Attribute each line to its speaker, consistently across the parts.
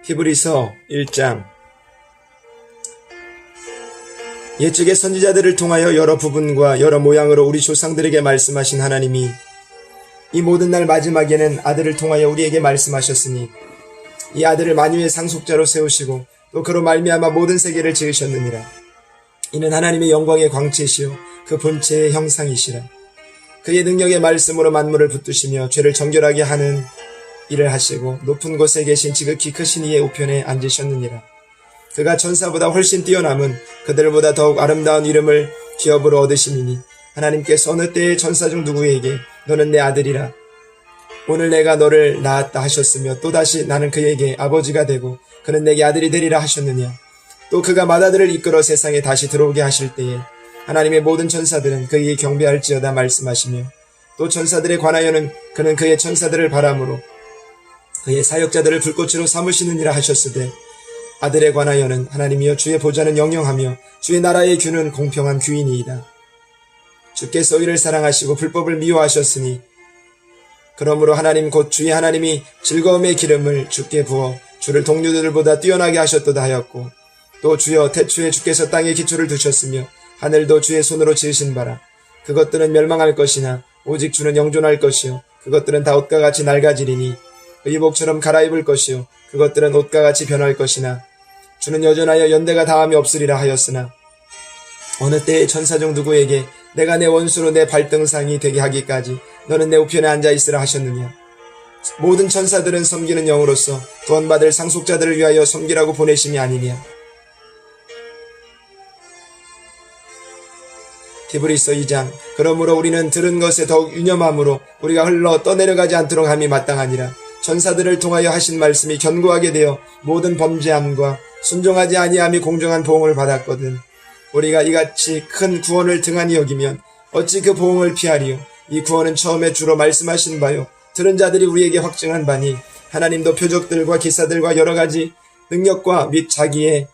Speaker 1: 히브리서 1장. 옛적의 선지자들을 통하여 여러 부분과 여러 모양으로 우리 조상들에게 말씀하신 하나님이 이 모든 날 마지막에는 아들을 통하여 우리에게 말씀하셨으니 이 아들을 만유의 상속자로 세우시고 또 그로 말미암아 모든 세계를 지으셨느니라. 이는 하나님의 영광의 광채시요 그 본체의 형상이시라. 그의 능력의 말씀으로 만물을 붙드시며 죄를 정결하게 하는 일을 하시고 높은 곳에 계신 지극히 크신 이의 우편에 앉으셨느니라. 그가 천사보다 훨씬 뛰어남은 그들보다 더욱 아름다운 이름을 기업으로 얻으시니니 하나님께서 어느 때에 천사 중 누구에게 너는 내 아들이라 오늘 내가 너를 낳았다 하셨으며 또다시 나는 그에게 아버지가 되고 그는 내게 아들이 되리라 하셨느냐. 또 그가 맏아들을 이끌어 세상에 다시 들어오게 하실 때에 하나님의 모든 천사들은 그에게 경배할지어다 말씀하시며 또 천사들에 관하여는 그는 그의 천사들을 바람으로 그의 사역자들을 불꽃으로 삼으시느니라 하셨으되 아들에 관하여는 하나님이여 주의 보좌는 영영하며 주의 나라의 규는 공평한 규이니이다. 주께서 의를 사랑하시고 불법을 미워하셨으니 그러므로 하나님 곧 주의 하나님이 즐거움의 기름을 주께 부어 주를 동료들보다 뛰어나게 하셨도다 하였고 또 주여 태초에 주께서 땅에 기초를 두셨으며 하늘도 주의 손으로 지으신 바라. 그것들은 멸망할 것이나 오직 주는 영존할 것이요 그것들은 다 옷과 같이 낡아지리니 의복처럼 갈아입을 것이요 그것들은 옷과 같이 변할 것이나 주는 여전하여 연대가 다함이 없으리라 하였으나 어느 때에 천사 중 누구에게 내가 내 원수로 내 발등상이 되게 하기까지 너는 내 우편에 앉아있으라 하셨느냐. 모든 천사들은 섬기는 영으로서 구원받을 상속자들을 위하여 섬기라고 보내심이 아니냐. 히브리서 2장. 그러므로 우리는 들은 것에 더욱 유념함으로 우리가 흘러 떠내려가지 않도록 함이 마땅하니라. 천사들을 통하여 하신 말씀이 견고하게 되어 모든 범죄함과 순종하지 아니함이 공정한 보응을 받았거든. 우리가 이같이 큰 구원을 등한히 여기면 어찌 그 보응을 피하리요. 이 구원은 처음에 주로 말씀하신 바요 들은 자들이 우리에게 확증한 바니 하나님도 표적들과 기사들과 여러가지 능력과 및 자기의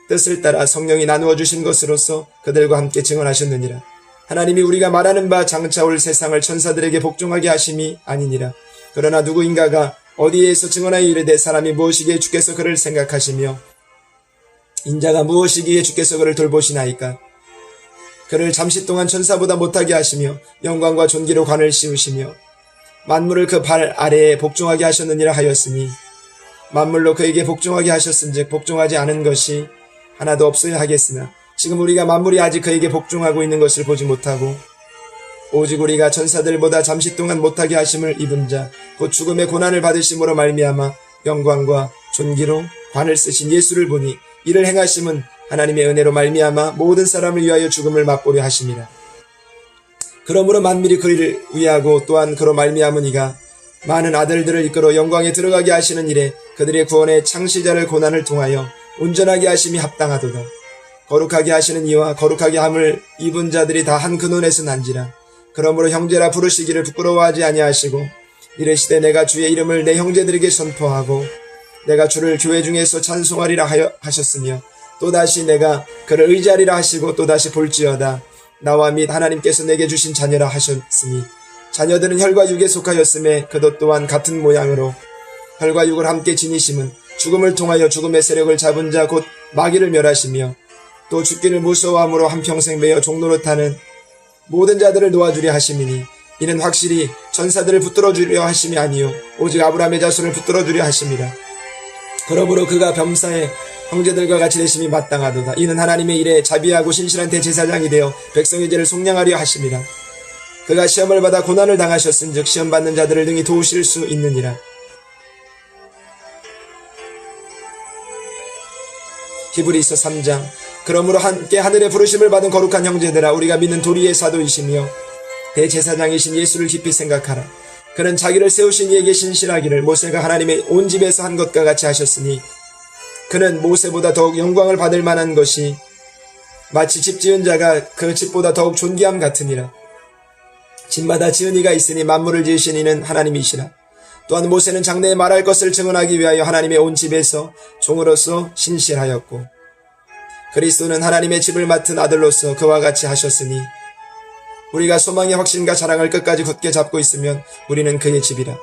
Speaker 1: 뜻을 따라 성령이 나누어 주신 것으로서 그들과 함께 증언하셨느니라. 하나님이 우리가 말하는 바 장차 올 세상을 천사들에게 복종하게 하심이 아니니라. 그러나 누구인가가 어디에서 증언하여 이르되 사람이 무엇이기에 주께서 그를 생각하시며 인자가 무엇이기에 주께서 그를 돌보시나이까. 그를 잠시 동안 천사보다 못하게 하시며 영광과 존귀로 관을 씌우시며 만물을 그 발 아래에 복종하게 하셨느니라 하였으니 만물로 그에게 복종하게 하셨은즉 복종하지 않은 것이 하나도 없어야 하겠으나 지금 우리가 만물이 아직 그에게 복종하고 있는 것을 보지 못하고 오직 우리가 천사들보다 잠시 동안 못하게 하심을 입은 자 곧 죽음의 고난을 받으심으로 말미암아 영광과 존귀로 관을 쓰신 예수를 보니 이를 행하심은 하나님의 은혜로 말미암아 모든 사람을 위하여 죽음을 맛보려 하심이라. 그러므로 만민이 그를 위하고 또한 그로 말미암은 이가 많은 아들들을 이끌어 영광에 들어가게 하시는 일에 그들의 구원의 창시자를 고난을 통하여 온전하게 하심이 합당하도다. 거룩하게 하시는 이와 거룩하게 함을 입은 자들이 다 한 근원에서 난지라. 그러므로 형제라 부르시기를 부끄러워하지 아니하시고 이르시되 내가 주의 이름을 내 형제들에게 선포하고 내가 주를 교회 중에서 찬송하리라 하셨으며 또다시 내가 그를 의지하리라 하시고 또다시 볼지어다 나와 및 하나님께서 내게 주신 자녀라 하셨으니 자녀들은 혈과 육에 속하였음에 그도 또한 같은 모양으로 혈과 육을 함께 지니심은 죽음을 통하여 죽음의 세력을 잡은 자 곧 마귀를 멸하시며 또 죽기를 무서워함으로 한평생 매여 종노릇하는 모든 자들을 놓아주려 하심이니 이는 확실히 천사들을 붙들어주려 하심이 아니요 오직 아브라함의 자손을 붙들어주려 하심이라. 그러므로 그가 범사의 형제들과 같이 되심이 마땅하도다. 이는 하나님의 일에 자비하고 신실한 대제사장이 되어 백성의 죄를 속량하려 하심이라. 그가 시험을 받아 고난을 당하셨은즉 시험받는 자들을 능히 도우실 수 있느니라. 히브리서 3장. 그러므로 함께 하늘의 부르심을 받은 거룩한 형제들아 우리가 믿는 도리의 사도이시며 대제사장이신 예수를 깊이 생각하라. 그는 자기를 세우신 이에게 신실하기를 모세가 하나님의 온 집에서 한 것과 같이 하셨으니 그는 모세보다 더욱 영광을 받을 만한 것이 마치 집 지은 자가 그 집보다 더욱 존귀함 같으니라. 집마다 지은 이가 있으니 만물을 지으신 이는 하나님이시라. 또한 모세는 장래에 말할 것을 증언하기 위하여 하나님의 온 집에서 종으로서 신실하였고 그리스도는 하나님의 집을 맡은 아들로서 그와 같이 하셨으니 우리가 소망의 확신과 자랑을 끝까지 굳게 잡고 있으면 우리는 그의 집이라.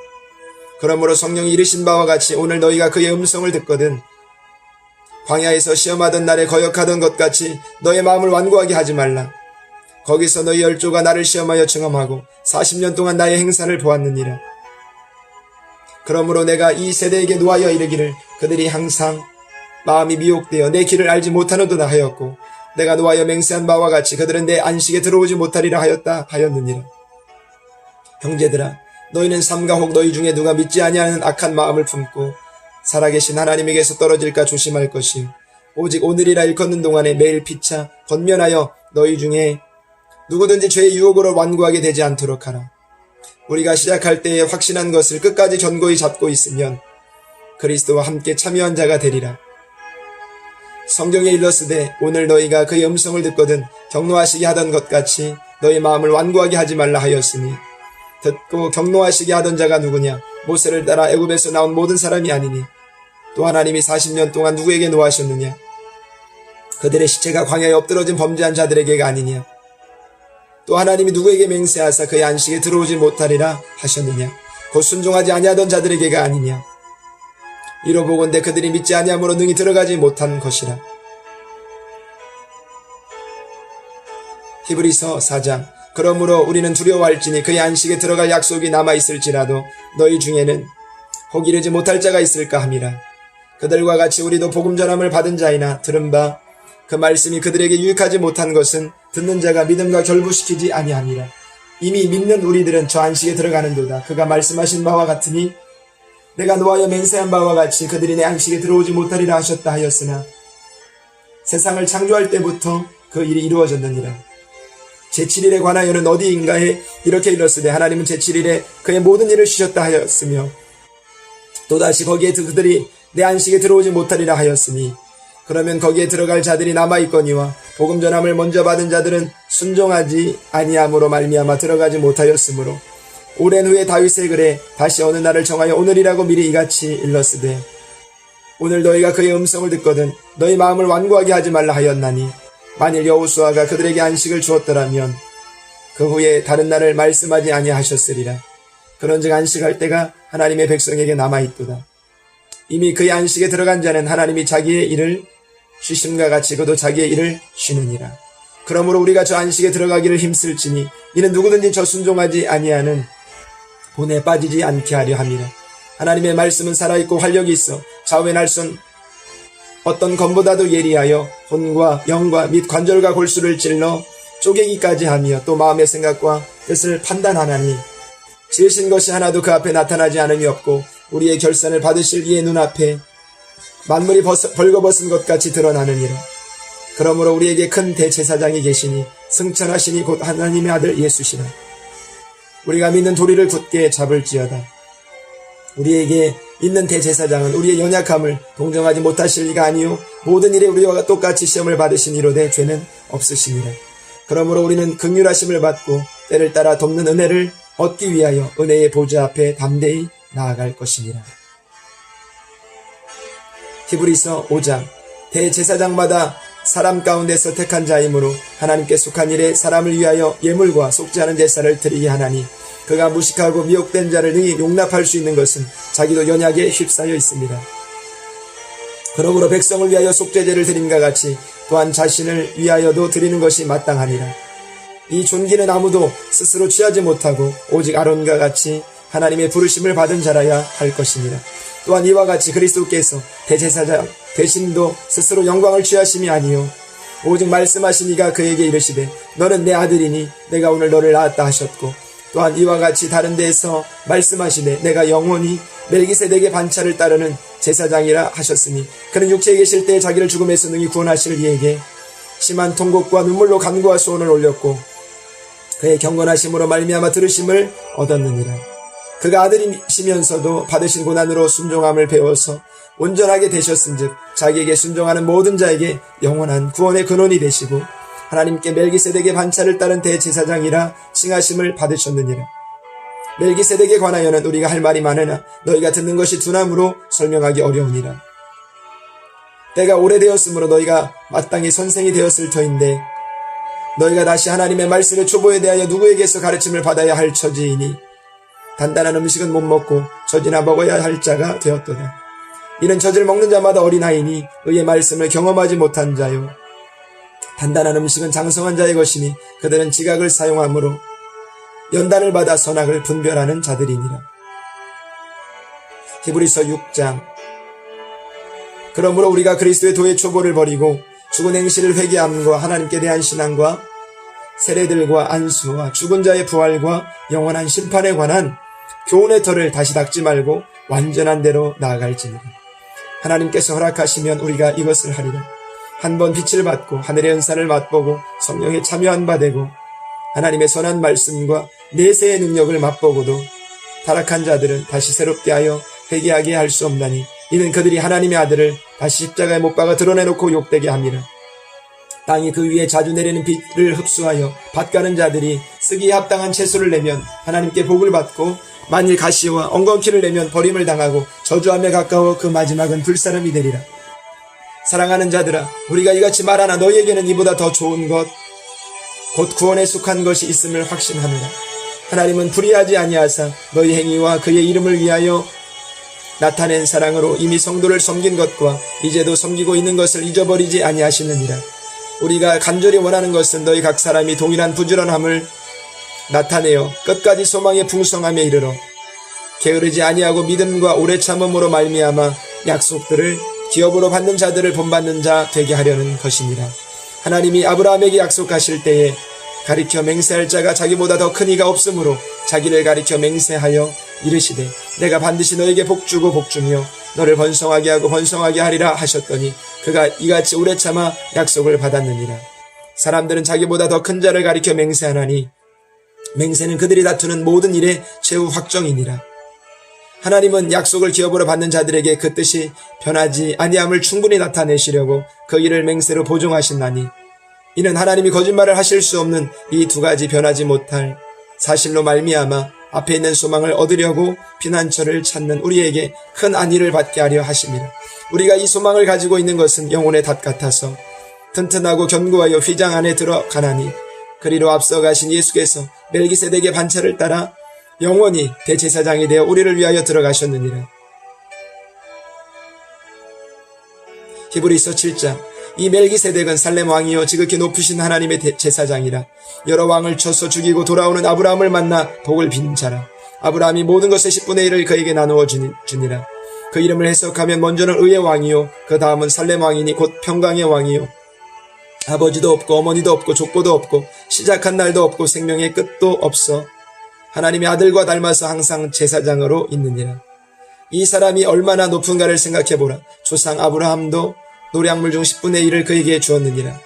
Speaker 1: 그러므로 성령이 이르신 바와 같이 오늘 너희가 그의 음성을 듣거든 광야에서 시험하던 날에 거역하던 것 같이 너의 마음을 완고하게 하지 말라. 거기서 너희 열조가 나를 시험하여 증험하고 40년 동안 나의 행사를 보았느니라. 그러므로 내가 이 세대에게 노하여 이르기를 그들이 항상 마음이 미혹되어 내 길을 알지 못하노도다 하였고 내가 노하여 맹세한 바와 같이 그들은 내 안식에 들어오지 못하리라 하였다 하였느니라. 형제들아, 너희는 삼가 혹 너희 중에 누가 믿지 아니하는 악한 마음을 품고 살아계신 하나님에게서 떨어질까 조심할 것이요 오직 오늘이라 일컫는 동안에 매일 피차 권면하여 너희 중에 누구든지 죄의 유혹으로 완고하게 되지 않도록 하라. 우리가 시작할 때에 확신한 것을 끝까지 견고히 잡고 있으면 그리스도와 함께 참여한 자가 되리라. 성경에 일렀으되 오늘 너희가 그의 음성을 듣거든 경노하시게 하던 것 같이 너희 마음을 완고하게 하지 말라 하였으니 듣고 경노하시게 하던 자가 누구냐? 모세를 따라 애굽에서 나온 모든 사람이 아니니 또 하나님이 40년 동안 누구에게 노하셨느냐? 그들의 시체가 광야에 엎드러진 범죄한 자들에게가 아니냐? 또 하나님이 누구에게 맹세하사 그의 안식에 들어오지 못하리라 하셨느냐? 곧 순종하지 아니하던 자들에게가 아니냐? 이로 보건대 그들이 믿지 아니함으로 능히 들어가지 못한 것이라. 히브리서 4장. 그러므로 우리는 두려워할지니 그의 안식에 들어갈 약속이 남아있을지라도 너희 중에는 혹 이르지 못할 자가 있을까 함이라. 그들과 같이 우리도 복음 전함을 받은 자이나 들은 바 그 말씀이 그들에게 유익하지 못한 것은 듣는 자가 믿음과 결부시키지 아니함이라. 이미 믿는 우리들은 저 안식에 들어가는도다. 그가 말씀하신 바와 같으니 내가 노하여 맹세한 바와 같이 그들이 내 안식에 들어오지 못하리라 하셨다 하였으나 세상을 창조할 때부터 그 일이 이루어졌느니라. 제7일에 관하여는 어디인가에 이렇게 일렀으되 하나님은 제7일에 그의 모든 일을 쉬셨다 하였으며 또다시 거기에 그들이 내 안식에 들어오지 못하리라 하였으니 그러면 거기에 들어갈 자들이 남아있거니와 복음 전함을 먼저 받은 자들은 순종하지 아니함으로 말미암아 들어가지 못하였으므로 오랜 후에 다윗의 글에 다시 어느 날을 정하여 오늘이라고 미리 이같이 일렀으되 오늘 너희가 그의 음성을 듣거든 너희 마음을 완고하게 하지 말라 하였나니 만일 여호수아가 그들에게 안식을 주었더라면 그 후에 다른 날을 말씀하지 아니하셨으리라. 그런즉 안식할 때가 하나님의 백성에게 남아있도다. 이미 그의 안식에 들어간 자는 하나님이 자기의 일을 쉬심과 같이 그도 자기의 일을 쉬느니라. 그러므로 우리가 저 안식에 들어가기를 힘쓸지니 이는 누구든지 저 순종하지 아니하는 본에 빠지지 않게 하려 함이라. 하나님의 말씀은 살아있고 활력이 있어 좌우의 날선 어떤 검보다도 예리하여 혼과 영과 및 관절과 골수를 찔러 쪼개기까지 하며 또 마음의 생각과 뜻을 판단하나니 지으신 것이 하나도 그 앞에 나타나지 않음이 없고 우리의 결산을 받으실 이의 눈앞에 만물이 벌거벗은 것 같이 드러나느니라. 그러므로 우리에게 큰 대제사장이 계시니 승천하시니 곧 하나님의 아들 예수시라. 우리가 믿는 도리를 굳게 잡을지어다. 우리에게 있는 대제사장은 우리의 연약함을 동정하지 못하실 리가 아니요 모든 일에 우리와 똑같이 시험을 받으신 이로되 죄는 없으시니라. 그러므로 우리는 긍휼하심을 받고 때를 따라 돕는 은혜를 얻기 위하여 은혜의 보좌 앞에 담대히 나아갈 것이니라. 히브리서 5장. 대제사장마다 사람 가운데서 택한 자이므로 하나님께 속한 일에 사람을 위하여 예물과 속지 않은 제사를 드리게 하나니 그가 무식하고 미혹된 자를 능히 용납할 수 있는 것은 자기도 연약에 휩싸여 있습니다. 그러므로 백성을 위하여 속죄제를 드림과 같이 또한 자신을 위하여도 드리는 것이 마땅하니라. 이 존귀는 아무도 스스로 취하지 못하고 오직 아론과 같이 하나님의 부르심을 받은 자라야 할 것이니라. 또한 이와 같이 그리스도께서 대제사장 대신도 스스로 영광을 취하심이 아니요 오직 말씀하신 이가 그에게 이르시되 너는 내 아들이니 내가 오늘 너를 낳았다 하셨고 또한 이와 같이 다른 데에서 말씀하시되 내가 영원히 멜기세덱의 반차를 따르는 제사장이라 하셨으니 그는 육체에 계실 때 자기를 죽음에서 능히 구원하실 이에게 심한 통곡과 눈물로 간구와 소원을 올렸고 그의 경건하심으로 말미암아 들으심을 얻었느니라. 그가 아들이시면서도 받으신 고난으로 순종함을 배워서 온전하게 되셨은즉 자기에게 순종하는 모든 자에게 영원한 구원의 근원이 되시고 하나님께 멜기세덱의 반차를 따른 대제사장이라 칭하심을 받으셨느니라. 멜기세덱에 관하여는 우리가 할 말이 많으나 너희가 듣는 것이 둔함으로 설명하기 어려우니라. 때가 오래되었으므로 너희가 마땅히 선생이 되었을 터인데 너희가 다시 하나님의 말씀의 초보에 대하여 누구에게서 가르침을 받아야 할 처지이니 단단한 음식은 못 먹고 젖이나 먹어야 할 자가 되었도다. 이는 젖을 먹는 자마다 어린아이니 의의 말씀을 경험하지 못한 자요. 단단한 음식은 장성한 자의 것이니 그들은 지각을 사용함으로 연단을 받아 선악을 분별하는 자들이니라. 히브리서 6장. 그러므로 우리가 그리스도의 도의 초보를 버리고 죽은 행실을 회개함과 하나님께 대한 신앙과 세례들과 안수와 죽은 자의 부활과 영원한 심판에 관한 교훈의 터를 다시 닦지 말고 완전한 대로 나아갈지니라. 하나님께서 허락하시면 우리가 이것을 하리라. 한번 빛을 받고 하늘의 은사를 맛보고 성령에 참여한 바 되고 하나님의 선한 말씀과 내세의 능력을 맛보고도 타락한 자들은 다시 새롭게 하여 회개하게 할 수 없나니 이는 그들이 하나님의 아들을 다시 십자가에 못 박아 드러내놓고 욕되게 합니다. 땅이 그 위에 자주 내리는 비를 흡수하여 밭가는 자들이 쓰기에 합당한 채소를 내면 하나님께 복을 받고 만일 가시와 엉겅퀴를 내면 버림을 당하고 저주함에 가까워 그 마지막은 불사름이 되리라. 사랑하는 자들아, 우리가 이같이 말하나 너희에게는 이보다 더 좋은 것 곧 구원에 속한 것이 있음을 확신하노라. 하나님은 불의하지 아니하사 너희 행위와 그의 이름을 위하여 나타낸 사랑으로 이미 성도를 섬긴 것과 이제도 섬기고 있는 것을 잊어버리지 아니하시느니라. 우리가 간절히 원하는 것은 너희 각 사람이 동일한 부지런함을 나타내어 끝까지 소망의 풍성함에 이르러 게으르지 아니하고 믿음과 오래 참음으로 말미암아 약속들을 기업으로 받는 자들을 본받는 자 되게 하려는 것이니라. 하나님이 아브라함에게 약속하실 때에 가리켜 맹세할 자가 자기보다 더 큰 이가 없으므로 자기를 가리켜 맹세하여 이르시되 내가 반드시 너에게 복주고 복주며 너를 번성하게 하고 번성하게 하리라 하셨더니 그가 이같이 오래 참아 약속을 받았느니라. 사람들은 자기보다 더 큰 자를 가리켜 맹세하나니 맹세는 그들이 다투는 모든 일의 최후 확정이니라. 하나님은 약속을 기업으로 받는 자들에게 그 뜻이 변하지 아니함을 충분히 나타내시려고 그 일을 맹세로 보증하신나니 이는 하나님이 거짓말을 하실 수 없는 이 두 가지 변하지 못할 사실로 말미암아 앞에 있는 소망을 얻으려고 피난처를 찾는 우리에게 큰 안위를 받게 하려 하심이라. 우리가 이 소망을 가지고 있는 것은 영혼의 닷 같아서 튼튼하고 견고하여 휘장 안에 들어가나니 그리로 앞서가신 예수께서 멜기세덱의 반차를 따라 영원히 대제사장이 되어 우리를 위하여 들어가셨느니라. 히브리서 7장. 이 멜기세덱은 살렘 왕이요 지극히 높으신 하나님의 제사장이라. 여러 왕을 쳐서 죽이고 돌아오는 아브라함을 만나 복을 빈 자라. 아브라함이 모든 것의 10분의 1을 그에게 나누어 주니라. 그 이름을 해석하면 먼저는 의의 왕이요 그 다음은 살렘 왕이니 곧 평강의 왕이요 아버지도 없고 어머니도 없고 족보도 없고 시작한 날도 없고 생명의 끝도 없어 하나님의 아들과 닮아서 항상 제사장으로 있느니라. 이 사람이 얼마나 높은가를 생각해보라. 조상 아브라함도 노량물 중 10분의 1을 그에게 주었느니라.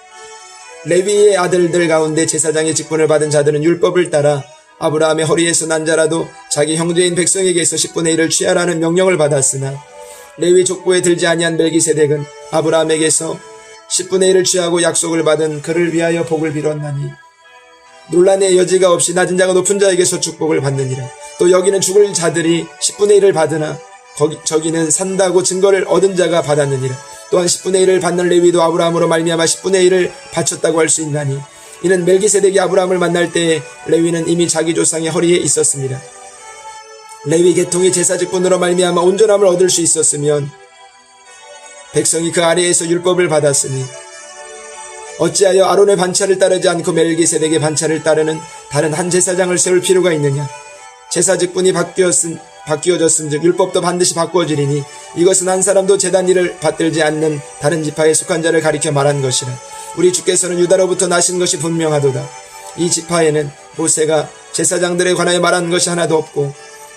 Speaker 1: 레위의 아들들 가운데 제사장의 직분을 받은 자들은 율법을 따라 아브라함의 허리에서 난 자라도 자기 형제인 백성에게서 10분의 1을 취하라는 명령을 받았으나 레위 족보에 들지 아니한 멜기세덱은 아브라함에게서 10분의 1을 취하고 약속을 받은 그를 위하여 복을 빌었나니 논란의 여지가 없이 낮은 자가 높은 자에게서 축복을 받느니라. 또 여기는 죽을 자들이 10분의 1을 받으나 저기는 산다고 증거를 얻은 자가 받았느니라. 또한 10분의 1을 받는 레위도 아브라함으로 말미암아 10분의 1을 바쳤다고 할 수 있나니 이는 멜기세덱이 아브라함을 만날 때에 레위는 이미 자기 조상의 허리에 있었습니다. 레위 계통의 제사 직분으로 말미암아 온전함을 얻을 수 있었으면 백성이 그 아래에서 율법을 받았으니 어찌하여 아론의 반차를 따르지 않고 멜기세덱의 반차를 따르는 다른 한 제사장을 세울 필요가 있느냐. 제사 직분이 바뀌어졌은즉 율법도 반드시 바꾸어지리니 이것은 한 사람도 제단 일을 받들지 않는 다른 지파에 속한 자를 가리켜 말한 것이라. 우리 주께서는 유다로부터 나신 것이 분명하도다. 이 지파에는 모세가 제사장들에 관하여 말한 것이 하나도 없고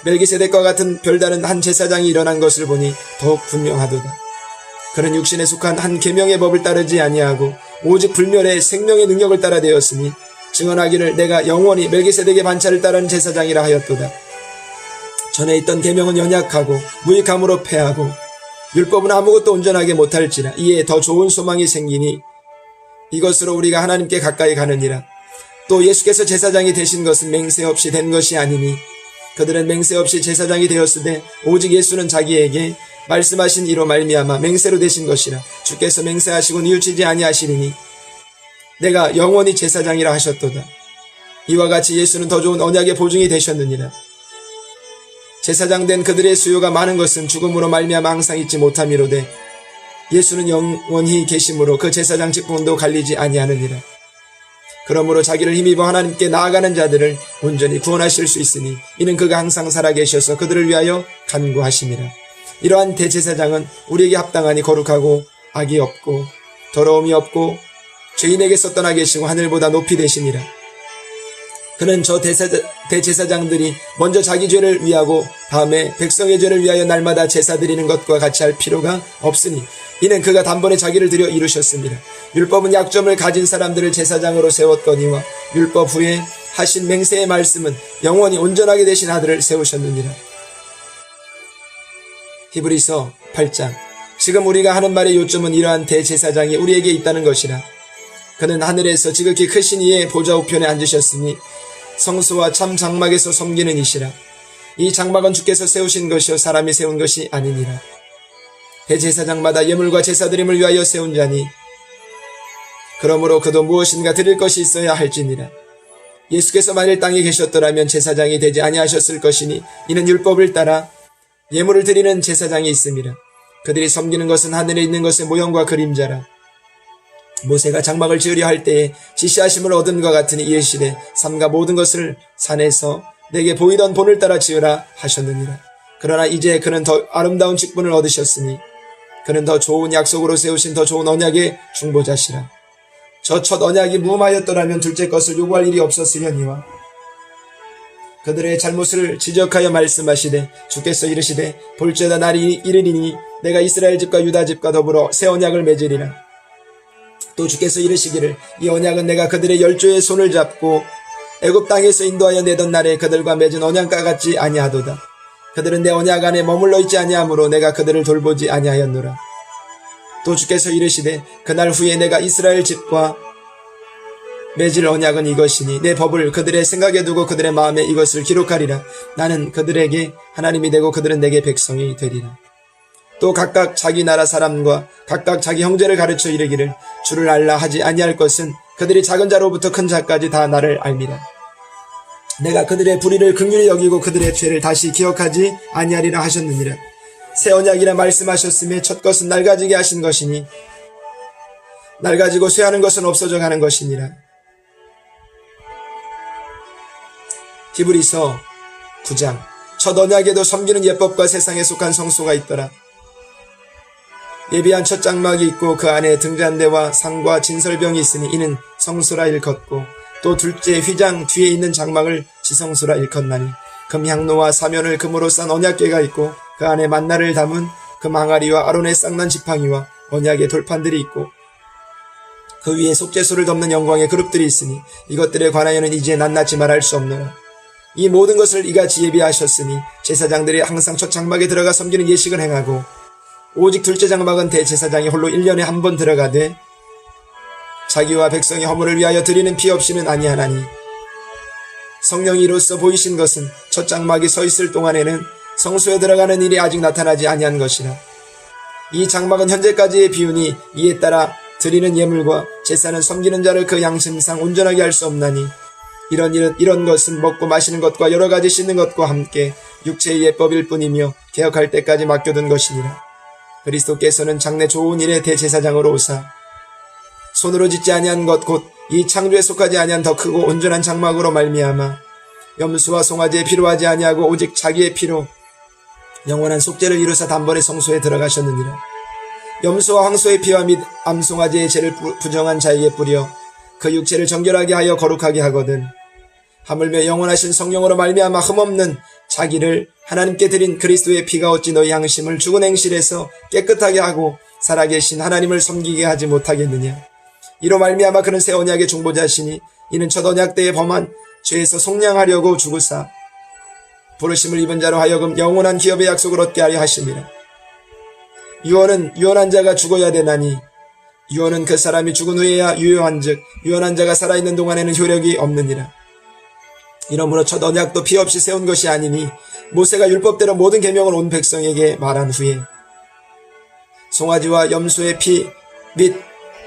Speaker 1: 멜기세덱과 같은 별다른 한 제사장이 일어난 것을 보니 더욱 분명하도다. 그는 육신에 속한 한 계명의 법을 따르지 아니하고 오직 불멸의 생명의 능력을 따라 되었으니 증언하기를 내가 영원히 멜기세덱의 반차를 따르는 제사장이라 하였도다. 전에 있던 계명은 연약하고 무익함으로 패하고 율법은 아무것도 온전하게 못할지라. 이에 더 좋은 소망이 생기니 이것으로 우리가 하나님께 가까이 가느니라. 또 예수께서 제사장이 되신 것은 맹세 없이 된 것이 아니니 그들은 맹세 없이 제사장이 되었으되 오직 예수는 자기에게 말씀하신 이로 말미암아 맹세로 되신 것이라. 주께서 맹세하시고 뉘우치지 아니하시리니 내가 영원히 제사장이라 하셨도다. 이와 같이 예수는 더 좋은 언약의 보증이 되셨느니라. 제사장 된 그들의 수요가 많은 것은 죽음으로 말미암아 항상 잊지 못함이로되 예수는 영원히 계심으로 그 제사장 직분도 갈리지 아니하느니라. 그러므로 자기를 힘입어 하나님께 나아가는 자들을 온전히 구원하실 수 있으니 이는 그가 항상 살아계셔서 그들을 위하여 간구하심이라. 이러한 대제사장은 우리에게 합당하니 거룩하고 악이 없고 더러움이 없고 죄인에게서 떠나 계시고 하늘보다 높이 되시니라. 그는 저 대제사장들이 먼저 자기 죄를 위하고 다음에 백성의 죄를 위하여 날마다 제사 드리는 것과 같이 할 필요가 없으니 이는 그가 단번에 자기를 들여 이루셨습니다. 율법은 약점을 가진 사람들을 제사장으로 세웠거니와 율법 후에 하신 맹세의 말씀은 영원히 온전하게 되신 아들을 세우셨느니라. 히브리서 8장. 지금 우리가 하는 말의 요점은 이러한 대제사장이 우리에게 있다는 것이라. 그는 하늘에서 지극히 크신 이의 보좌 우편에 앉으셨으니 성소와 참 장막에서 섬기는 이시라. 이 장막은 주께서 세우신 것이요 사람이 세운 것이 아니니라. 대제사장마다 예물과 제사드림을 위하여 세운 자니 그러므로 그도 무엇인가 드릴 것이 있어야 할지니라. 예수께서 만일 땅에 계셨더라면 제사장이 되지 아니하셨을 것이니 이는 율법을 따라 예물을 드리는 제사장이 있음이라. 그들이 섬기는 것은 하늘에 있는 것의 모형과 그림자라. 모세가 장막을 지으려 할 때에 지시하심을 얻은 것 같으니 이르시되 삼가 모든 것을 산에서 내게 보이던 본을 따라 지으라 하셨느니라. 그러나 이제 그는 더 아름다운 직분을 얻으셨으니 그는 더 좋은 약속으로 세우신 더 좋은 언약의 중보자시라. 저 첫 언약이 무음하였더라면 둘째 것을 요구할 일이 없었으려니와 그들의 잘못을 지적하여 말씀하시되 주께서 이르시되 볼지어다 날이 이르리니 내가 이스라엘 집과 유다 집과 더불어 새 언약을 맺으리라. 또 주께서 이르시기를 이 언약은 내가 그들의 열조의 손을 잡고 애굽 땅에서 인도하여 내던 날에 그들과 맺은 언약과 같지 아니하도다. 그들은 내 언약 안에 머물러 있지 아니하므로 내가 그들을 돌보지 아니하였노라. 또 주께서 이르시되 그날 후에 내가 이스라엘 집과 맺을 언약은 이것이니 내 법을 그들의 생각에 두고 그들의 마음에 이것을 기록하리라. 나는 그들에게 하나님이 되고 그들은 내게 백성이 되리라. 또 각각 자기 나라 사람과 각각 자기 형제를 가르쳐 이르기를 주를 알라 하지 아니할 것은 그들이 작은 자로부터 큰 자까지 다 나를 알미라. 내가 그들의 불의를 긍휼히 여기고 그들의 죄를 다시 기억하지 아니하리라 하셨느니라. 새 언약이라 말씀하셨음에 첫 것은 낡아지게 하신 것이니 낡아지고 쇠하는 것은 없어져 가는 것이니라. 히브리서 9장. 첫 언약에도 섬기는 예법과 세상에 속한 성소가 있더라. 예비한 첫 장막이 있고 그 안에 등잔대와 상과 진설병이 있으니 이는 성소라 일컫고 또 둘째 휘장 뒤에 있는 장막을 지성소라 일컫나니 금향로와 사면을 금으로 싼 언약궤가 있고 그 안에 만나를 담은 금항아리와 아론의 쌍난 지팡이와 언약의 돌판들이 있고 그 위에 속죄소를 덮는 영광의 그룹들이 있으니 이것들에 관하여는 이제 낱낱이 말할 수 없노라. 이 모든 것을 이같이 예비하셨으니 제사장들이 항상 첫 장막에 들어가 섬기는 예식을 행하고 오직 둘째 장막은 대제사장이 홀로 1년에 한 번 들어가되 자기와 백성의 허물을 위하여 드리는 피 없이는 아니하나니 성령이 이로써 보이신 것은 첫 장막이 서 있을 동안에는 성소에 들어가는 일이 아직 나타나지 아니한 것이라. 이 장막은 현재까지의 비유니 이에 따라 드리는 예물과 제사는 섬기는 자를 그 양심상 온전하게 할 수 없나니 이런 것은 먹고 마시는 것과 여러 가지 씻는 것과 함께 육체의 예법일 뿐이며 개혁할 때까지 맡겨둔 것이니라. 그리스도께서는 장래 좋은 일의 대제사장으로 오사 손으로 짓지 아니한 것 곧 이 창조에 속하지 아니한 더 크고 온전한 장막으로 말미암아 염수와 송아지에 피로 하지 아니하고 오직 자기의 피로 영원한 속죄를 이루사 단번에 성소에 들어가셨느니라. 염소와 황소의 피와 및 암송아지의 죄를 부정한 자에게 뿌려 그 육체를 정결하게 하여 거룩하게 하거든 하물며 영원하신 성령으로 말미암아 흠없는 자기를 하나님께 드린 그리스도의 피가 어찌 너희 양심을 죽은 행실에서 깨끗하게 하고 살아계신 하나님을 섬기게 하지 못하겠느냐. 이로 말미암아 그는 새 언약의 중보자시니 이는 첫 언약 때에 범한 죄에서 속량하려고 죽으사 부르심을 입은 자로 하여금 영원한 기업의 약속을 얻게 하려 하심이라. 유언은 유언한 자가 죽어야 되나니 유언은 그 사람이 죽은 후에야 유효한즉 유언한 자가 살아있는 동안에는 효력이 없느니라. 이러므로 첫 언약도 피 없이 세운 것이 아니니 모세가 율법대로 모든 계명을 온 백성에게 말한 후에 송아지와 염소의 피 및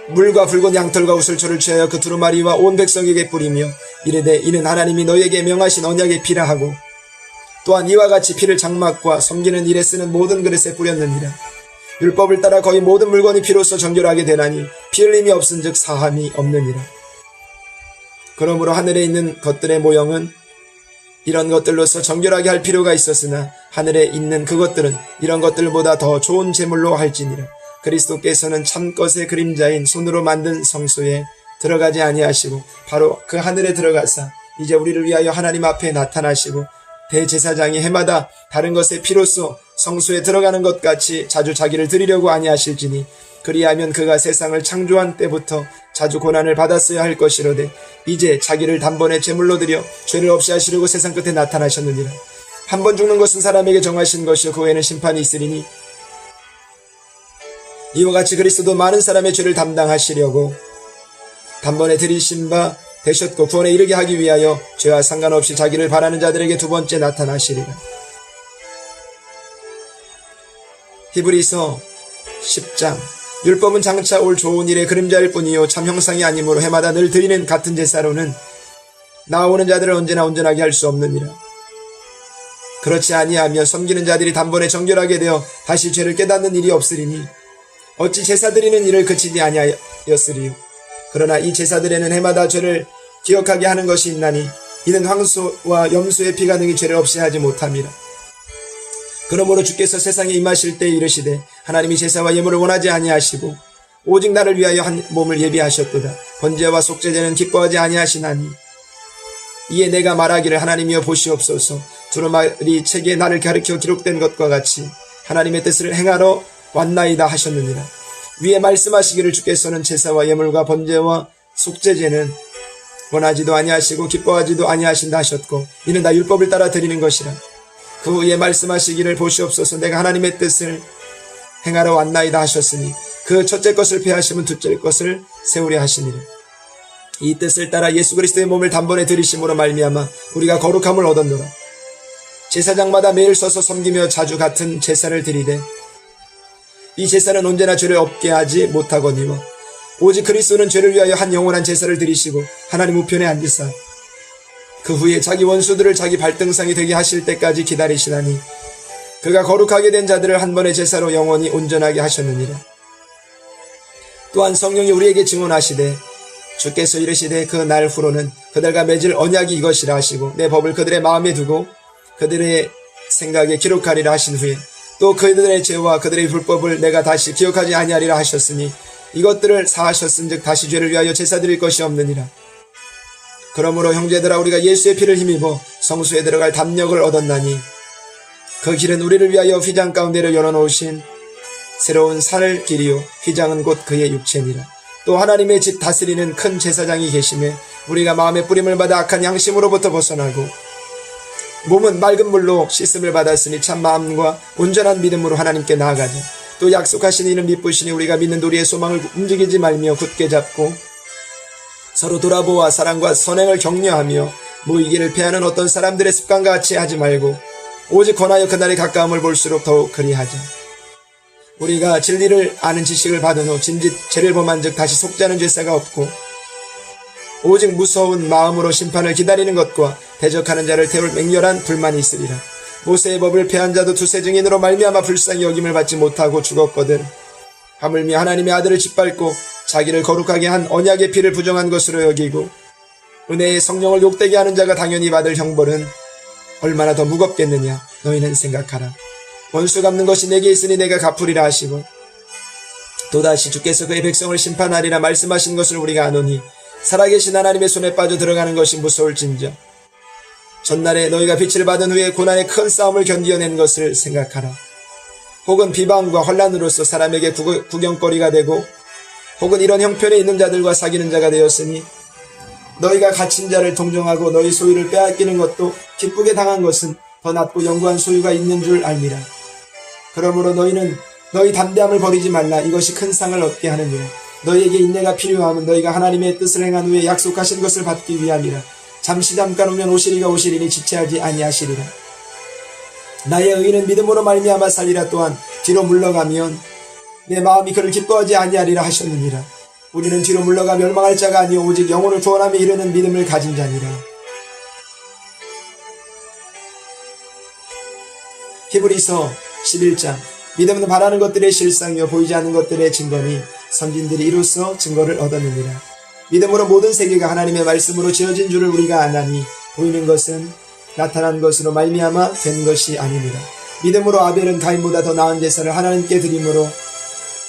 Speaker 1: 물과 붉은 양털과 우슬초를 취하여 그 두루마리와 온 백성에게 뿌리며 이르되 이는 하나님이 너희에게 명하신 언약의 피라 하고 또한 이와 같이 피를 장막과 섬기는 일에 쓰는 모든 그릇에 뿌렸느니라. 율법을 따라 거의 모든 물건이 피로써 정결하게 되나니 피 흘림이 없은즉 사함이 없느니라. 그러므로 하늘에 있는 것들의 모형은 이런 것들로서 정결하게 할 필요가 있었으나 하늘에 있는 그것들은 이런 것들보다 더 좋은 제물로 할지니라. 그리스도께서는 참것의 그림자인 손으로 만든 성소에 들어가지 아니하시고 바로 그 하늘에 들어가사 이제 우리를 위하여 하나님 앞에 나타나시고 대제사장이 해마다 다른 것의 피로써 성소에 들어가는 것 같이 자주 자기를 드리려고 아니하실지니 그리하면 그가 세상을 창조한 때부터 자주 고난을 받았어야 할 것이로되 이제 자기를 단번에 제물로 드려 죄를 없이 하시려고 세상 끝에 나타나셨느니라. 한 번 죽는 것은 사람에게 정하신 것이요 그 후에는 심판이 있으리니 이와 같이 그리스도도 많은 사람의 죄를 담당하시려고 단번에 들이신 바 되셨고 구원에 이르게 하기 위하여 죄와 상관없이 자기를 바라는 자들에게 두 번째 나타나시리라. 히브리서 10장. 율법은 장차 올 좋은 일의 그림자일 뿐이요 참 형상이 아니므로 해마다 늘 드리는 같은 제사로는 나오는 자들을 언제나 온전하게 할 수 없느니라. 그렇지 아니하면 섬기는 자들이 단번에 정결하게 되어 다시 죄를 깨닫는 일이 없으리니 어찌 제사 드리는 일을 그치지 아니하였으리요. 그러나 이 제사들에는 해마다 죄를 기억하게 하는 것이 있나니 이는 황소와 염소의 피가 능히 죄를 없이 하지 못함이라. 그러므로 주께서 세상에 임하실 때 이르시되 하나님이 제사와 예물을 원하지 아니하시고 오직 나를 위하여 한 몸을 예비하셨도다. 번제와 속죄제는 기뻐하지 아니하시나니 이에 내가 말하기를 하나님이여 보시옵소서 두루마리 책에 나를 가르쳐 기록된 것과 같이 하나님의 뜻을 행하러 왔나이다 하셨느니라. 위에 말씀하시기를 주께서는 제사와 예물과 번제와 속죄제는 원하지도 아니하시고 기뻐하지도 아니하신다 하셨고 이는 다 율법을 따라 드리는 것이라. 그 후에 말씀하시기를 보시옵소서 내가 하나님의 뜻을 행하러 왔나이다 하셨으니 그 첫째 것을 폐하시면 둘째 것을 세우려 하시니라. 이 뜻을 따라 예수 그리스도의 몸을 단번에 들이심으로 말미암아 우리가 거룩함을 얻었노라. 제사장마다 매일 서서 섬기며 자주 같은 제사를 드리되 이 제사는 언제나 죄를 없게 하지 못하거니와 오직 그리스도는 죄를 위하여 한 영원한 제사를 드리시고 하나님 우편에 앉으사 그 후에 자기 원수들을 자기 발등상이 되게 하실 때까지 기다리시나니 그가 거룩하게 된 자들을 한 번의 제사로 영원히 온전하게 하셨느니라. 또한 성령이 우리에게 증언하시되 주께서 이르시되 그 날 후로는 그들과 맺을 언약이 이것이라 하시고 내 법을 그들의 마음에 두고 그들의 생각에 기록하리라 하신 후에 또 그들의 죄와 그들의 불법을 내가 다시 기억하지 아니하리라 하셨으니 이것들을 사하셨은즉 다시 죄를 위하여 제사 드릴 것이 없느니라. 그러므로 형제들아 우리가 예수의 피를 힘입어 성소에 들어갈 담력을 얻었나니 그 길은 우리를 위하여 휘장 가운데를 열어놓으신 새로운 살 길이요 휘장은 곧 그의 육체니라. 또 하나님의 집 다스리는 큰 제사장이 계심에 우리가 마음의 뿌림을 받아 악한 양심으로부터 벗어나고 몸은 맑은 물로 씻음을 받았으니 참 마음과 온전한 믿음으로 하나님께 나아가자. 또 약속하신 이는 미쁘시니 우리가 믿는 우리의 소망을 움직이지 말며 굳게 잡고 서로 돌아보아 사랑과 선행을 격려하며 모이기를 패하는 어떤 사람들의 습관과 같이 하지 말고 오직 권하여 그날의 가까움을 볼수록 더욱 그리하자. 우리가 진리를 아는 지식을 받은 후 짐짓 죄를 범한 즉 다시 속죄하는 죄사가 없고 오직 무서운 마음으로 심판을 기다리는 것과 대적하는 자를 태울 맹렬한 불만이 있으리라. 모세의 법을 폐한 자도 두세 증인으로 말미암아 불쌍히 여김을 받지 못하고 죽었거든. 하물며 하나님의 아들을 짓밟고 자기를 거룩하게 한 언약의 피를 부정한 것으로 여기고 은혜의 성령을 욕되게 하는 자가 당연히 받을 형벌은 얼마나 더 무겁겠느냐 너희는 생각하라. 원수 갚는 것이 내게 있으니 내가 갚으리라 하시고 또다시 주께서 그의 백성을 심판하리라 말씀하신 것을 우리가 아노니 살아계신 하나님의 손에 빠져 들어가는 것이 무서울진저 전날에 너희가 빛을 받은 후에 고난의 큰 싸움을 견디어낸 것을 생각하라. 혹은 비방과 혼란으로서 사람에게 구경거리가 되고 혹은 이런 형편에 있는 자들과 사귀는 자가 되었으니 너희가 갇힌 자를 동정하고 너희 소유를 빼앗기는 것도 기쁘게 당한 것은 더 낫고 영구한 소유가 있는 줄 알미라. 그러므로 너희는 너희 담대함을 버리지 말라. 이것이 큰 상을 얻게 하느니라. 너희에게 인내가 필요하면 너희가 하나님의 뜻을 행한 후에 약속하신 것을 받기 위함이라. 잠깐 오면 오시리가 오시리니 지체하지 아니하시리라. 나의 의인은 믿음으로 말미암아 살리라. 또한 뒤로 물러가면 내 마음이 그를 기뻐하지 아니하리라 하셨느니라. 우리는 뒤로 물러가 멸망할 자가 아니오 오직 영혼을 구원함에 이르는 믿음을 가진 자니라. 히브리서 11장. 믿음은 바라는 것들의 실상이요 보이지 않는 것들의 증거니 선진들이 이로써 증거를 얻었느니라. 믿음으로 모든 세계가 하나님의 말씀으로 지어진 줄을 우리가 아나니 보이는 것은 나타난 것으로 말미암아 된 것이 아니니라. 믿음으로 아벨은 가인보다 더 나은 제사를 하나님께 드림으로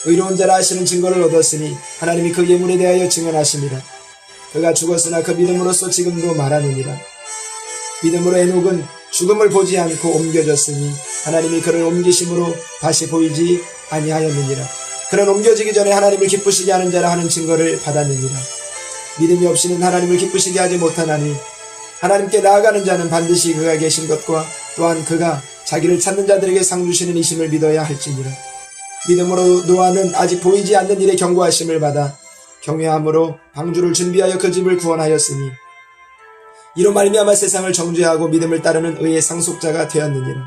Speaker 1: 의로운 자라 하시는 증거를 얻었으니 하나님이 그 예물에 대하여 증언하심이라. 그가 죽었으나 그 믿음으로써 지금도 말하느니라. 믿음으로 에녹은 죽음을 보지 않고 옮겨졌으니 하나님이 그를 옮기심으로 다시 보이지 아니하였느니라. 그는 옮겨지기 전에 하나님을 기쁘시게 하는 자라 하는 증거를 받았느니라. 믿음이 없이는 하나님을 기쁘시게 하지 못하나니 하나님께 나아가는 자는 반드시 그가 계신 것과 또한 그가 자기를 찾는 자들에게 상 주시는 이심을 믿어야 할지니라. 믿음으로 노아는 아직 보이지 않는 일에 경고하심을 받아 경외함으로 방주를 준비하여 그 집을 구원하였으니 이로 말미암아 세상을 정죄하고 믿음을 따르는 의의 상속자가 되었느니라.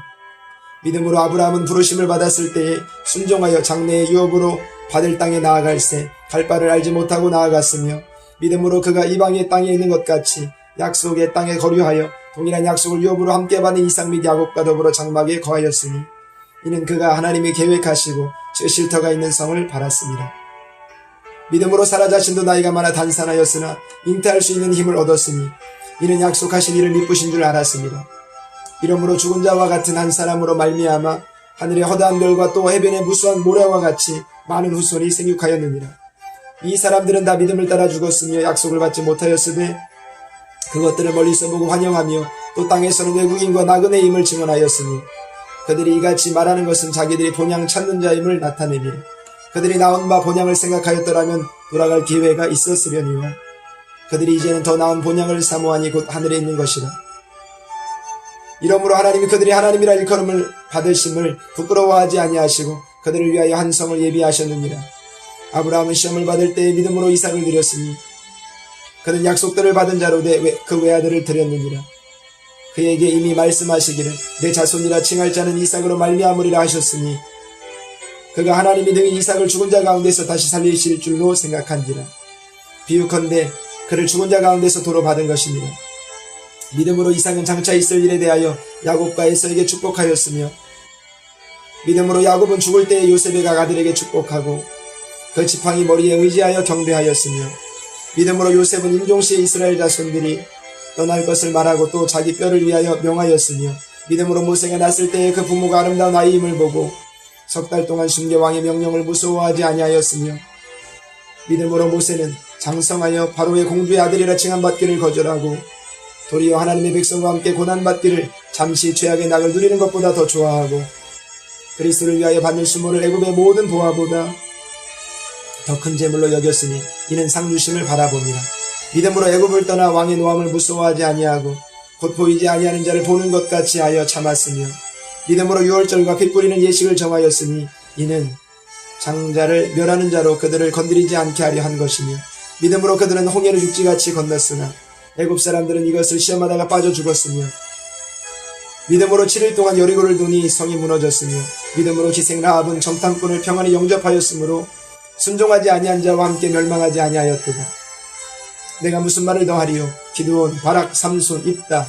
Speaker 1: 믿음으로 아브라함은 부르심을 받았을 때에 순종하여 장래의 유업으로 받을 땅에 나아갈새 갈 바를 알지 못하고 나아갔으며 믿음으로 그가 이방의 땅에 있는 것 같이 약속의 땅에 거류하여 동일한 약속을 유업으로 함께 받은 이삭 및 야곱과 더불어 장막에 거하였으니 이는 그가 하나님이 계획하시고 저 쉴터가 있는 성을 바랐습니다. 믿음으로 사라 자신도 나이가 많아 단산하였으나 잉태할 수 있는 힘을 얻었으니 이는 약속하신 이를 미쁘신 줄 알았습니다. 이러므로 죽은 자와 같은 한 사람으로 말미암아 하늘의 허다한 별과 또 해변의 무수한 모래와 같이 많은 후손이 생육하였느니라. 이 사람들은 다 믿음을 따라 죽었으며 약속을 받지 못하였으되 그것들을 멀리서 보고 환영하며 또 땅에서는 외국인과 나그네의 임을 증언하였으니 그들이 이같이 말하는 것은 자기들이 본향 찾는 자임을 나타내미라. 그들이 나온 바 본향을 생각하였더라면 돌아갈 기회가 있었으려니와 그들이 이제는 더 나은 본향을 사모하니 곧 하늘에 있는 것이라. 이러므로 하나님이 그들이 하나님이라 일컬음을 받으심을 부끄러워하지 아니하시고 그들을 위하여 한 성을 예비하셨느니라. 아브라함은 시험을 받을 때에 믿음으로 이삭을 드렸으니 그는 약속들을 받은 자로 그 외아들을 드렸느니라. 그에게 이미 말씀하시기를 내 자손이라 칭할 자는 이삭으로 말미암으리라 하셨으니 그가 하나님이 능히 이삭을 죽은 자 가운데서 다시 살리실 줄로 생각한지라. 비유컨대 그를 죽은 자 가운데서 도로 받은 것이니라. 믿음으로 이삭은 장차 있을 일에 대하여 야곱과 에서에게 축복하였으며 믿음으로 야곱은 죽을 때에 요셉의 아들에게 축복하고 그 지팡이 머리에 의지하여 경배하였으며 믿음으로 요셉은 임종시에 이스라엘 자손들이 떠날 것을 말하고 또 자기 뼈를 위하여 명하였으며 믿음으로 모세가 났을 때에 그 부모가 아름다운 아이임을 보고 석 달 동안 숨겨 왕의 명령을 무서워하지 아니하였으며 믿음으로 모세는 장성하여 바로의 공주의 아들이라 칭함받기를 거절하고 도리어 하나님의 백성과 함께 고난받기를 잠시 죄악의 낙을 누리는 것보다 더 좋아하고 그리스도를 위하여 받는 수모를 애굽의 모든 보화보다 더 큰 재물로 여겼으니 이는 상주심을 바라봅니다. 믿음으로 애굽을 떠나 왕의 노함을 무서워하지 아니하고 곧 보이지 아니하는 자를 보는 것 같이 하여 참았으며 믿음으로 유월절과 피 뿌리는 예식을 정하였으니 이는 장자를 멸하는 자로 그들을 건드리지 않게 하려 한 것이며 믿음으로 그들은 홍해를 육지같이 건넜으나 애굽 사람들은 이것을 시험하다가 빠져 죽었으며 믿음으로 7일 동안 여리고를 도니 성이 무너졌으며 믿음으로 기생 라합은 정탐꾼을 평안히 영접하였으므로 순종하지 아니한 자와 함께 멸망하지 아니하였도다. 내가 무슨 말을 더하리요? 기드온, 바락, 삼손, 입다,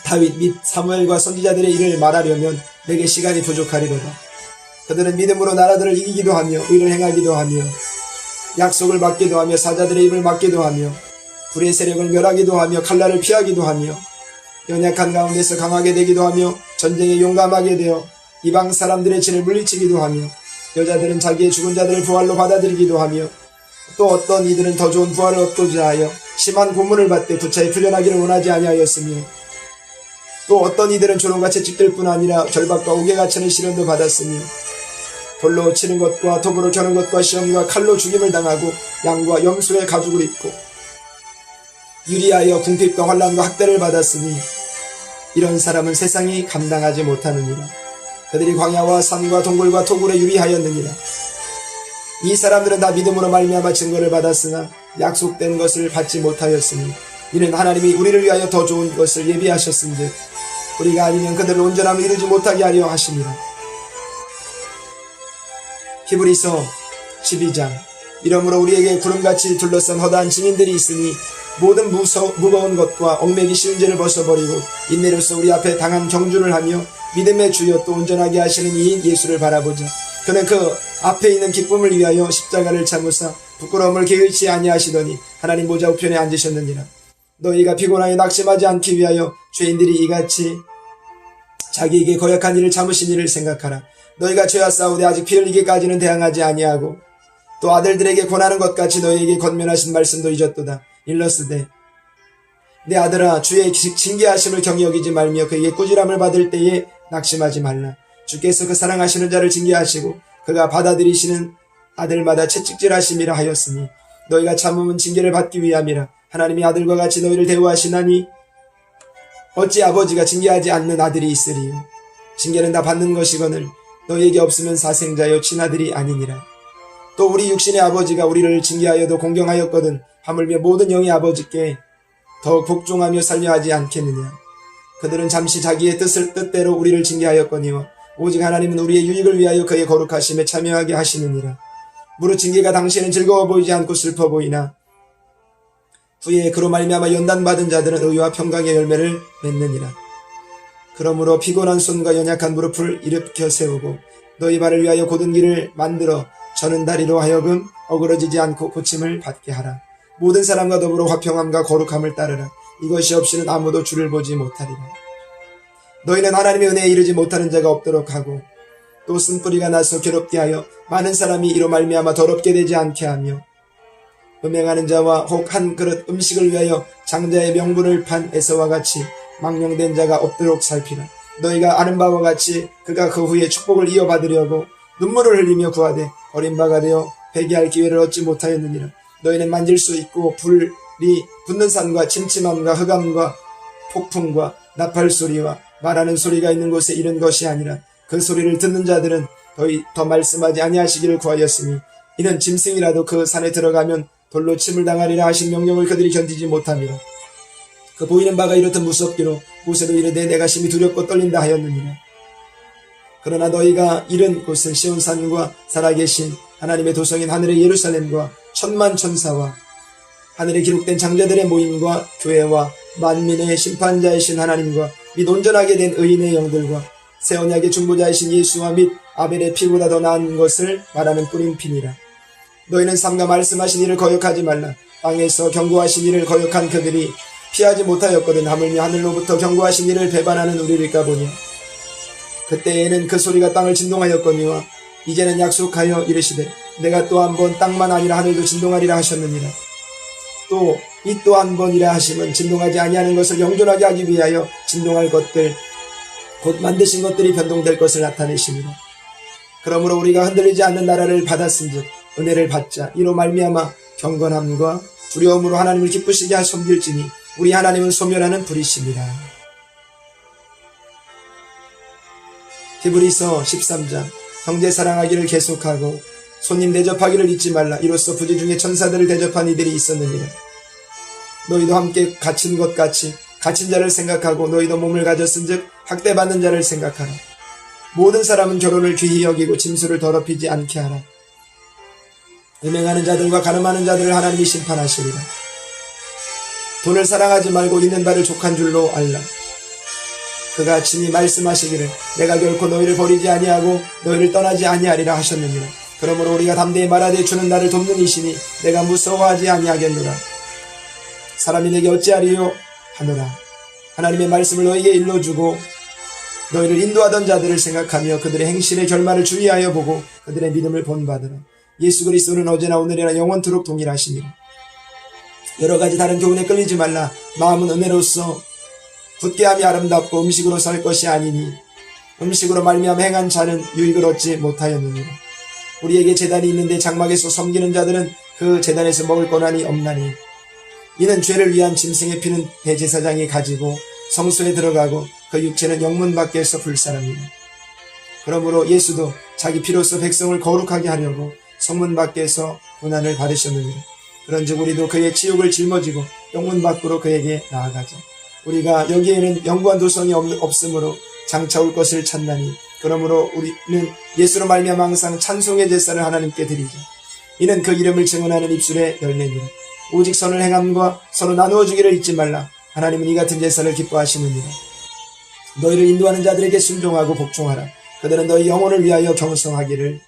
Speaker 1: 다윗 및 사무엘과 선지자들의 일을 말하려면 내게 시간이 부족하리로다. 그들은 믿음으로 나라들을 이기기도 하며 의를 행하기도 하며 약속을 받기도 하며 사자들의 입을 막기도 하며 불의 세력을 멸하기도 하며 칼날을 피하기도 하며 연약한 가운데서 강하게 되기도 하며 전쟁에 용감하게 되어 이방 사람들의 진을 물리치기도 하며 여자들은 자기의 죽은 자들을 부활로 받아들이기도 하며 또 어떤 이들은 더 좋은 부활을 얻고자 하여 심한 고문을 받되 부차에 풀려나기를 원하지 아니하였으며 또 어떤 이들은 조롱같이 찢들 뿐 아니라 절박과 옥에 갇히는 시련도 받았으며 돌로 치는 것과 톱으로 겨는 것과 시험과 칼로 죽임을 당하고 양과 염소의 가죽을 입고 유리하여 궁핍과 환난과 학대를 받았으니 이런 사람은 세상이 감당하지 못하느니라. 그들이 광야와 산과 동굴과 토굴에 유리하였느니라. 이 사람들은 다 믿음으로 말미암아 증거를 받았으나 약속된 것을 받지 못하였으니 이는 하나님이 우리를 위하여 더 좋은 것을 예비하셨은즉 우리가 아니면 그들을 온전함을 이루지 못하게 하려 하심이라. 히브리서 12장. 이러므로 우리에게 구름같이 둘러싼 허다한 증인들이 있으니 모든 무거운 것과 얽매기 쉬운 죄를 벗어버리고 인내로서 우리 앞에 당한 경주를 하며 믿음의 주여 또 온전하게 하시는 이인 예수를 바라보자. 그는 그 앞에 있는 기쁨을 위하여 십자가를 참으사 부끄러움을 개의치 아니하시더니 하나님 보좌 우편에 앉으셨느니라. 너희가 피곤하여 낙심하지 않기 위하여 죄인들이 이같이 자기에게 거역한 일을 참으신 일을 생각하라. 너희가 죄와 싸우되 아직 피 흘리기까지는 대항하지 아니하고 또 아들들에게 권하는 것 같이 너희에게 권면하신 말씀도 잊었도다. 일러스되 내 아들아 주의 징계하심을 경히 여기지 말며 그에게 꾸지람을 받을 때에 낙심하지 말라. 주께서 그 사랑하시는 자를 징계하시고 그가 받아들이시는 아들마다 채찍질하심이라 하였으니 너희가 참음은 징계를 받기 위함이라. 하나님이 아들과 같이 너희를 대우하시나니 어찌 아버지가 징계하지 않는 아들이 있으리요. 징계는 다 받는 것이거늘 너희에게 없으면 사생자여 친아들이 아니니라. 또 우리 육신의 아버지가 우리를 징계하여도 공경하였거든 하물며 모든 영의 아버지께 더욱 복종하며 살려 하지 않겠느냐. 그들은 잠시 자기의 뜻대로 우리를 징계하였거니와 오직 하나님은 우리의 유익을 위하여 그의 거룩하심에 참여하게 하시느니라. 무릇 징계가 당시에는 즐거워 보이지 않고 슬퍼 보이나 후에 그로 말미암아 연단받은 자들은 의와 평강의 열매를 맺느니라. 그러므로 피곤한 손과 연약한 무릎을 일으켜 세우고 너희 발을 위하여 곧은 길을 만들어 저는 다리로 하여금 어그러지지 않고 고침을 받게 하라. 모든 사람과 더불어 화평함과 거룩함을 따르라. 이것이 없이는 아무도 주를 보지 못하리라. 너희는 하나님의 은혜에 이르지 못하는 자가 없도록 하고 또 쓴뿌리가 나서 괴롭게 하여 많은 사람이 이로 말미암아 더럽게 되지 않게 하며 음행하는 자와 혹 한 그릇 음식을 위하여 장자의 명분을 판 에서와 같이 망령된 자가 없도록 살피라. 너희가 아는 바와 같이 그가 그 후에 축복을 이어받으려고 눈물을 흘리며 구하되 어린 바가 되어 회개할 기회를 얻지 못하였느니라. 너희는 만질 수 있고 불이 붙는 산과 침침함과 흑암과 폭풍과 나팔 소리와 말하는 소리가 있는 곳에 이른 것이 아니라 그 소리를 듣는 자들은 더 말씀하지 아니하시기를 구하였으니 이는 짐승이라도 그 산에 들어가면 돌로 침을 당하리라 하신 명령을 그들이 견디지 못함이라. 그 보이는 바가 이렇듯 무섭기로 모세도 이르되 내가 심히 두렵고 떨린다 하였느니라. 그러나 너희가 이른 곳은 시온산과 살아계신 하나님의 도성인 하늘의 예루살렘과 천만 천사와 하늘에 기록된 장자들의 모임과 교회와 만민의 심판자이신 하나님과 및 온전하게 된 의인의 영들과 새 언약의 중보자이신 예수와 및 아벨의 피보다 더 나은 것을 말하는 뿌린 피니라. 너희는 삼가 말씀하신 이를 거역하지 말라. 땅에서 경고하신 이를 거역한 그들이 피하지 못하였거든 하물며 하늘로부터 경고하신 이를 배반하는 우리일까 보냐. 그때에는 그 소리가 땅을 진동하였거니와 이제는 약속하여 이르시되 내가 또 한 번 땅만 아니라 하늘도 진동하리라 하셨느니라. 또 이 또 한 번이라 하심은 진동하지 아니하는 것을 영존하게 하기 위하여 진동할 것들 곧 만드신 것들이 변동될 것을 나타내시니라. 그러므로 우리가 흔들리지 않는 나라를 받았은즉 은혜를 받자. 이로 말미암아 경건함과 두려움으로 하나님을 기쁘시게 하 섬길지니 우리 하나님은 소멸하는 불이십니다. 히브리서 13장. 형제 사랑하기를 계속하고 손님 대접하기를 잊지 말라. 이로써 부지 중에 천사들을 대접한 이들이 있었느니라. 너희도 함께 갇힌 것 같이 갇힌 자를 생각하고 너희도 몸을 가졌은즉 학대받는 자를 생각하라. 모든 사람은 결혼을 귀히 여기고 짐수를 더럽히지 않게 하라. 음행하는 자들과 가늠하는 자들을 하나님이 심판하시리라. 돈을 사랑하지 말고 있는 바를 족한 줄로 알라. 그가 친히 말씀하시기를 내가 결코 너희를 버리지 아니하고 너희를 떠나지 아니하리라 하셨느니라. 그러므로 우리가 담대히 말하되 주는 나를 돕는 이시니 내가 무서워하지 아니하겠노라. 사람이 내게 어찌하리요 하노라. 하나님의 말씀을 너희에게 일러주고 너희를 인도하던 자들을 생각하며 그들의 행실의 결말을 주의하여 보고 그들의 믿음을 본받으라. 예수 그리스도는 어제나 오늘이나 영원토록 동일하시니라. 여러가지 다른 교훈에 끌리지 말라. 마음은 은혜로서 굳게함이 아름답고 음식으로 살 것이 아니니 음식으로 말미암아 행한 자는 유익을 얻지 못하였느니라. 우리에게 제단이 있는데 장막에서 섬기는 자들은 그 제단에서 먹을 권한이 없나니 이는 죄를 위한 짐승의 피는 대제사장이 가지고 성소에 들어가고 그 육체는 영문 밖에서 불사릅니다. 그러므로 예수도 자기 피로써 백성을 거룩하게 하려고 성문 밖에서 고난을 받으셨느니라. 그런즉 우리도 그의 치욕을 짊어지고 영문 밖으로 그에게 나아가자. 우리가 여기에는 영구한 도성이 없으므로 장차 올 것을 찾나니 그러므로 우리는 예수로 말미암아 항상 찬송의 제사를 하나님께 드리자. 이는 그 이름을 증언하는 입술의 열매니라. 오직 선을 행함과 서로 나누어 주기를 잊지 말라. 하나님은 이 같은 제사를 기뻐하시느니라. 너희를 인도하는 자들에게 순종하고 복종하라. 그들은 너희 영혼을 위하여 경성하기를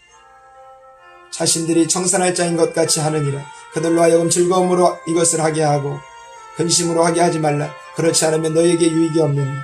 Speaker 1: 자신들이 청산할 자인 것 같이 하느니라. 그들로 하여금 즐거움으로 이것을 하게 하고 근심으로 하게 하지 말라. 그렇지 않으면 너희에게 유익이 없느니라.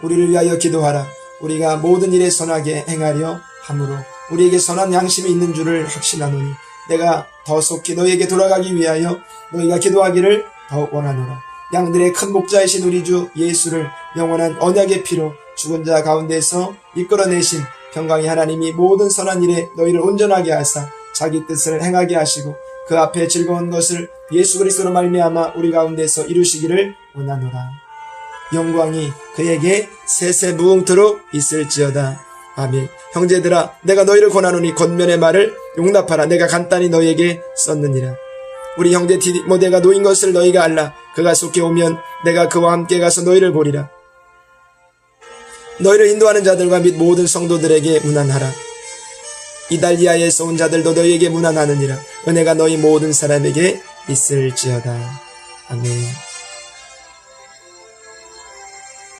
Speaker 1: 우리를 위하여 기도하라. 우리가 모든 일에 선하게 행하려 함으로 우리에게 선한 양심이 있는 줄을 확신하노니 내가 더 속히 너희에게 돌아가기 위하여 너희가 기도하기를 더욱 원하노라. 양들의 큰 목자이신 우리 주 예수를 영원한 언약의 피로 죽은 자 가운데서 이끌어내신 평강의 하나님이 모든 선한 일에 너희를 온전하게 하사 자기 뜻을 행하게 하시고 그 앞에 즐거운 것을 예수 그리스도로 말미암아 우리 가운데서 이루시기를 원하노라. 영광이 그에게 세세무궁토록 있을지어다. 아멘. 형제들아, 내가 너희를 권하노니 권면의 말을 용납하라. 내가 간단히 너희에게 썼느니라. 우리 형제 디모데가 노인 것을 너희가 알라. 그가 속히 오면 내가 그와 함께 가서 너희를 보리라. 너희를 인도하는 자들과 및 모든 성도들에게 문안하라. 이달리아에서 온 자들도 너희에게 문안하느니라. 은혜가 너희 모든 사람에게 있을지어다. 아멘.